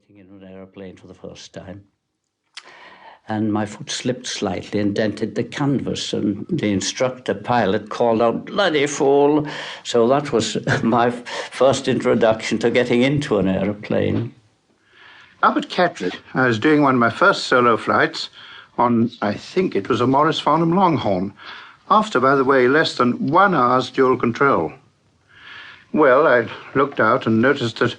getting in an aeroplane for the first time. And my foot slipped slightly and dented the canvas, and the instructor pilot called out, "Bloody fool!" So that was my first introduction to getting into an aeroplane. Up at Catterick, I was doing one of my first solo flights on, I think it was a Morris Farnham Longhorn, after, by the way, less than 1 hour's dual control. Well, I looked out and noticed that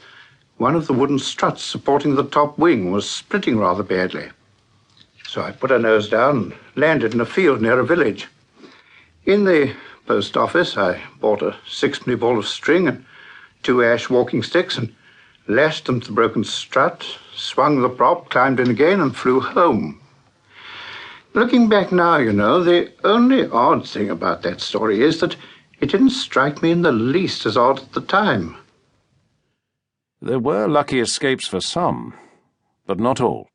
one of the wooden struts supporting the top wing was splitting rather badly. So I put her nose down and landed in a field near a village. In the post office, I bought a 6-penny ball of string and 2 ash walking sticks and lashed them to the broken strut, swung the prop, climbed in again and flew home. Looking back now, you know, the only odd thing about that story is that it didn't strike me in the least as odd at the time. There were lucky escapes for some, but not all.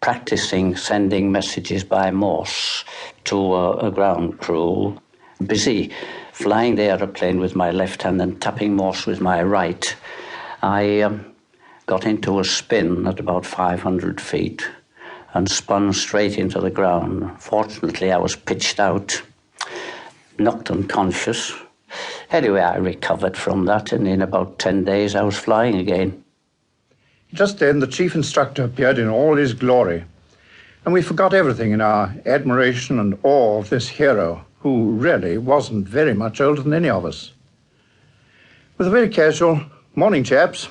Practicing sending messages by Morse to a ground crew, busy flying the aeroplane with my left hand and tapping Morse with my right. I got into a spin at about 500 feet and spun straight into the ground. Fortunately, I was pitched out, knocked unconscious. Anyway, I recovered from that, and in about 10 days I was flying again. Just then, the chief instructor appeared in all his glory, and we forgot everything in our admiration and awe of this hero, who really wasn't very much older than any of us. With a very casual, "Morning, chaps,"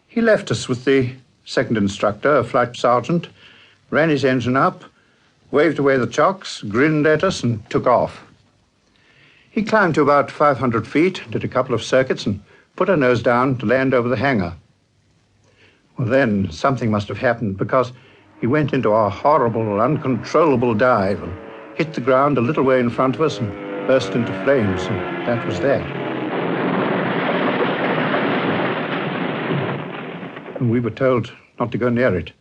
he left us with the second instructor, a flight sergeant, ran his engine up, waved away the chocks, grinned at us, and took off. He climbed to about 500 feet, did a couple of circuits, and put her nose down to land over the hangar. Well, then something must have happened, because he went into a horrible, uncontrollable dive and hit the ground a little way in front of us and burst into flames, and that was that. And we were told not to go near it.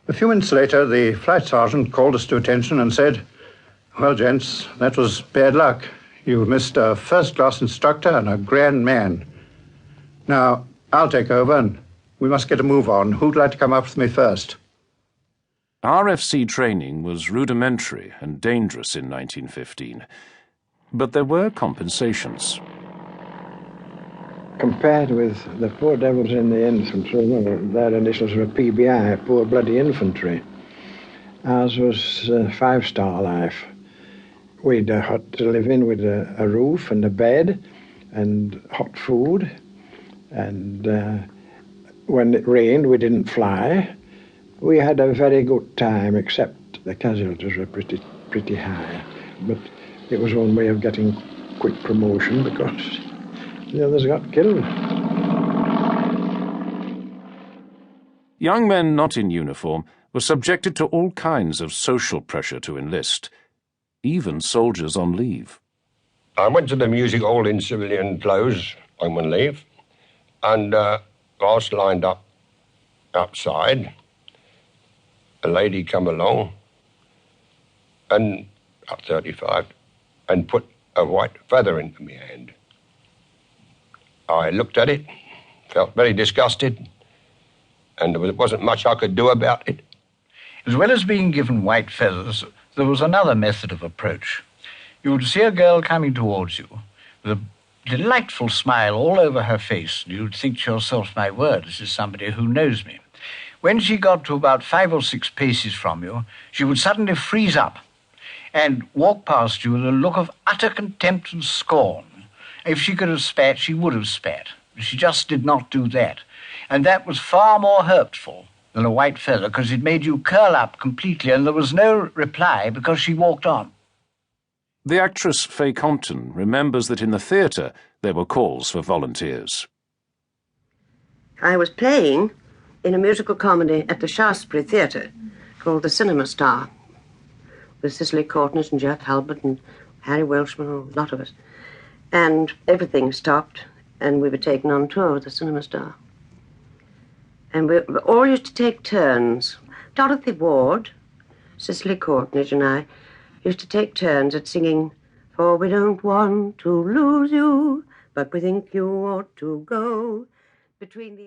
A few minutes later, the flight sergeant called us to attention and said, "Well, gents, that was bad luck. You missed a first-class instructor and a grand man. Now, I'll take over, and we must get a move on. Who'd like to come up with me first?" RFC training was rudimentary and dangerous in 1915, but there were compensations. Compared with the poor devils in the infantry, their initials were PBI, poor bloody infantry. Ours was 5-star life. We'd had to live in with a roof and a bed and hot food. And when it rained, we didn't fly. We had a very good time, except the casualties were pretty high. But it was one way of getting quick promotion, because the others got killed. Young men not in uniform were subjected to all kinds of social pressure to enlist, even soldiers on leave. I went to the music hall in civilian clothes, I'm on leave, and whilst lined up outside, a lady come along, and about 35, and put a white feather into my hand. I looked at it, felt very disgusted, and there wasn't much I could do about it. As well as being given white feathers, there was another method of approach. You would see a girl coming towards you with a delightful smile all over her face, and you'd think to yourself, "My word, this is somebody who knows me." When she got to about 5 or 6 paces from you, she would suddenly freeze up and walk past you with a look of utter contempt and scorn. If she could have spat, she would have spat. She just did not do that. And that was far more hurtful than a white feather, because it made you curl up completely, and there was no reply because she walked on. The actress Faye Compton remembers that in the theatre there were calls for volunteers. I was playing in a musical comedy at the Shaftesbury Theatre called The Cinema Star, with Cicely Courtness and Jack Halbert and Harry Welshman, a lot of us. And everything stopped, and we were taken on tour with the Cinema Star. And we all used to take turns. Dorothy Ward, Cicely Courtness, and I used to take turns at singing, "For we don't want to lose you, but we think you ought to go," between the